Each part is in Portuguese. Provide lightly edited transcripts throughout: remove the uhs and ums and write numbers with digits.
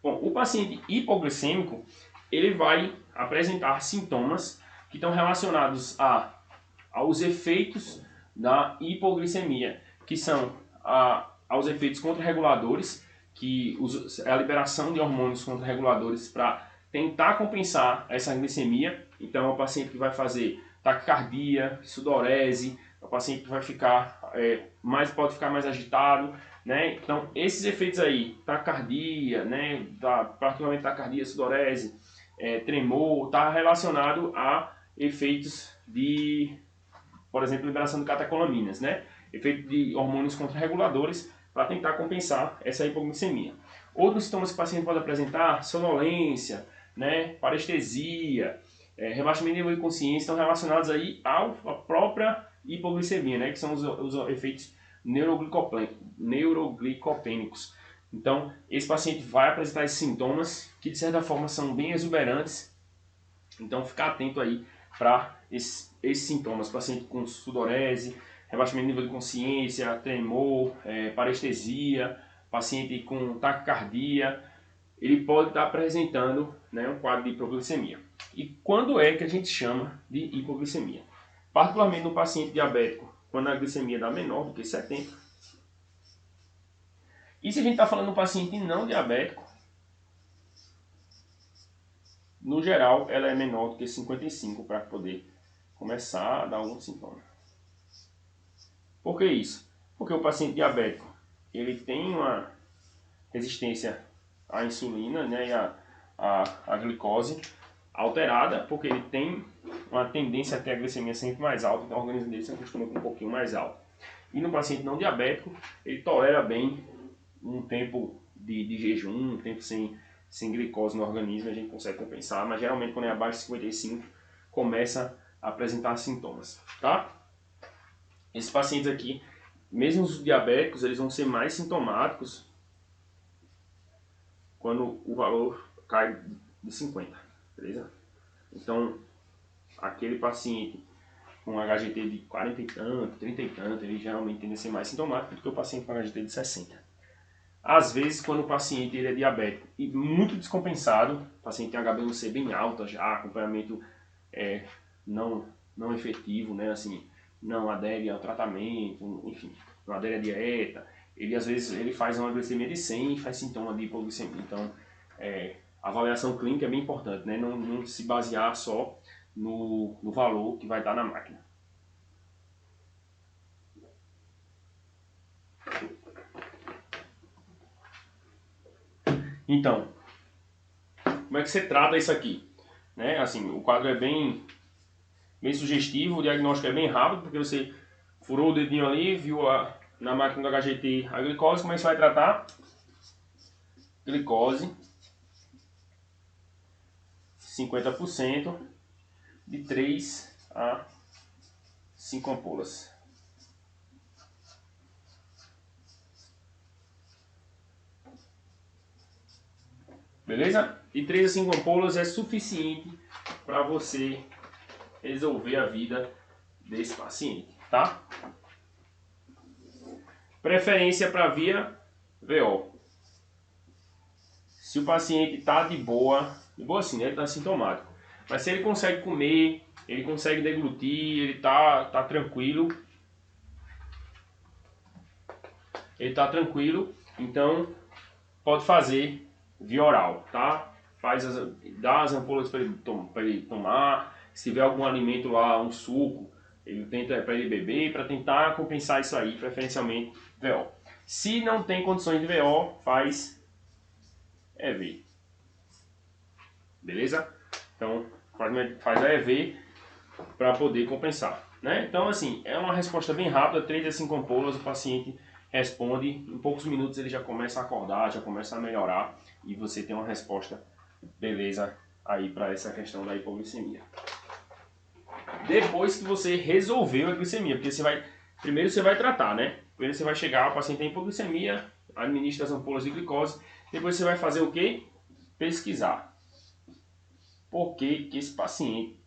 Bom, o paciente hipoglicêmico, ele vai apresentar sintomas que estão relacionados aos efeitos da hipoglicemia, que são aos efeitos contrarreguladores, que é a liberação de hormônios contrarreguladores para tentar compensar essa glicemia. Então, é o paciente que vai fazer taquicardia, sudorese, é o paciente que vai ficar pode ficar mais agitado, né? Então, esses efeitos aí, taquicardia, né? Particularmente taquicardia, sudorese, tremor, está relacionado a efeitos de, por exemplo, liberação de catecolaminas, né? Efeito de hormônios contrarreguladores para tentar compensar essa hipoglicemia. Outros sintomas que o paciente pode apresentar, sonolência, né? Parestesia, rebaixamento de nível de consciência, estão relacionados aí à própria hipoglicemia, né? Que são os efeitos neuroglicopênicos. Então, esse paciente vai apresentar esses sintomas que, de certa forma, são bem exuberantes. Então, ficar atento aí para esses sintomas. Paciente com sudorese, rebaixamento de nível de consciência, tremor, parestesia, paciente com taquicardia, ele pode estar apresentando, né, um quadro de hipoglicemia. E quando é que a gente chama de hipoglicemia? Particularmente no paciente diabético, quando a glicemia dá menor do que 70. E se a gente está falando de um paciente não diabético, no geral ela é menor do que 55 para poder começar a dar algum sintoma. Por que isso? Porque o paciente diabético ele tem uma resistência à insulina, né, e à glicose alterada, porque ele tem uma tendência a ter a glicemia sempre mais alta, então o organismo dele se acostuma com um pouquinho mais alto. E no paciente não diabético, ele tolera bem um tempo de jejum, um tempo sem glicose no organismo, a gente consegue compensar, mas geralmente quando é abaixo de 55, começa a apresentar sintomas, tá? Esses pacientes aqui, mesmo os diabéticos, eles vão ser mais sintomáticos quando o valor cai de 50, beleza? Então, aquele paciente com HGT de 40 e tanto, 30 e tanto, ele geralmente tende a ser mais sintomático do que o paciente com HGT de 60. Às vezes, quando o paciente ele é diabético e muito descompensado, o paciente tem HbA1c bem alta já, acompanhamento não efetivo, né, assim, não adere ao tratamento, enfim, não adere à dieta, ele às vezes ele faz uma glicemia de 100 e faz sintoma de hipoglicemia. Então, a avaliação clínica é bem importante, né, não se basear só no valor que vai dar na máquina. Então, como é que você trata isso aqui? Né? Assim, o quadro é bem sugestivo, o diagnóstico é bem rápido, porque você furou o dedinho ali, viu na máquina do HGT a glicose. Como é que você vai tratar? Glicose, 50%, de 3 a 5 ampolas. Beleza? De 3 a 5 ampolas é suficiente para você resolver a vida desse paciente, tá? Preferência para via VO. Se o paciente está de boa assim, né? Ele está sintomático. Mas se ele consegue comer, ele consegue deglutir, ele tá tranquilo. Então pode fazer via oral, tá? Dá as ampolas para ele tomar. Se tiver algum alimento lá, um suco, ele tenta para ele beber, para tentar compensar isso aí, preferencialmente VO. Se não tem condições de VO, faz EV. Beleza? Então faz a EV para poder compensar, né? Então assim, é uma resposta bem rápida, 3 a 5 ampolas, o paciente responde, em poucos minutos ele já começa a acordar, já começa a melhorar e você tem uma resposta beleza aí para essa questão da hipoglicemia. Depois que você resolveu a glicemia, porque primeiro você vai tratar, né? Primeiro você vai chegar, o paciente tem hipoglicemia, administra as ampolas de glicose, depois você vai fazer o quê? Pesquisar. Por que esse paciente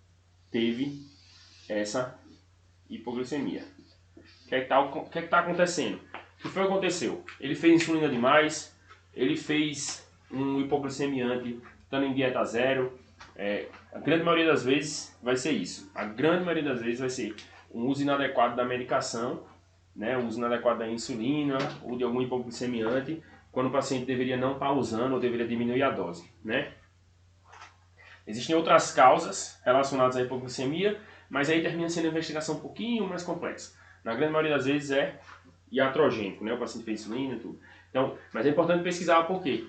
teve essa hipoglicemia? O que é que está acontecendo? O que foi que aconteceu? Ele fez insulina demais, ele fez um hipoglicemiante estando em dieta zero. A grande maioria das vezes vai ser isso. A grande maioria das vezes vai ser um uso inadequado da medicação, né, o uso inadequado da insulina ou de algum hipoglicemiante, quando o paciente deveria não estar usando ou deveria diminuir a dose, né? Existem outras causas relacionadas à hipoglicemia, mas aí termina sendo uma investigação um pouquinho mais complexa. Na grande maioria das vezes é iatrogênico, né? O paciente fez insulina e tudo. Então, mas é importante pesquisar por quê.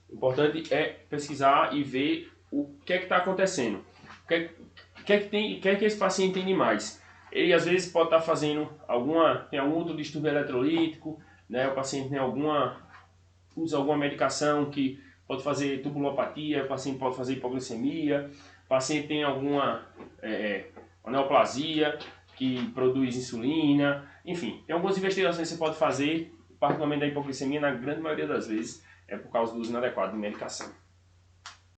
O importante é pesquisar e ver o que é que está acontecendo. O que é que esse paciente tem de mais? Ele às vezes pode estar fazendo tem algum outro distúrbio eletrolítico, né? O paciente tem usa alguma medicação que pode fazer tubulopatia, o paciente pode fazer hipoglicemia, o paciente tem alguma neoplasia que produz insulina, enfim, tem algumas investigações que você pode fazer, particularmente da hipoglicemia, na grande maioria das vezes é por causa do uso inadequado de medicação.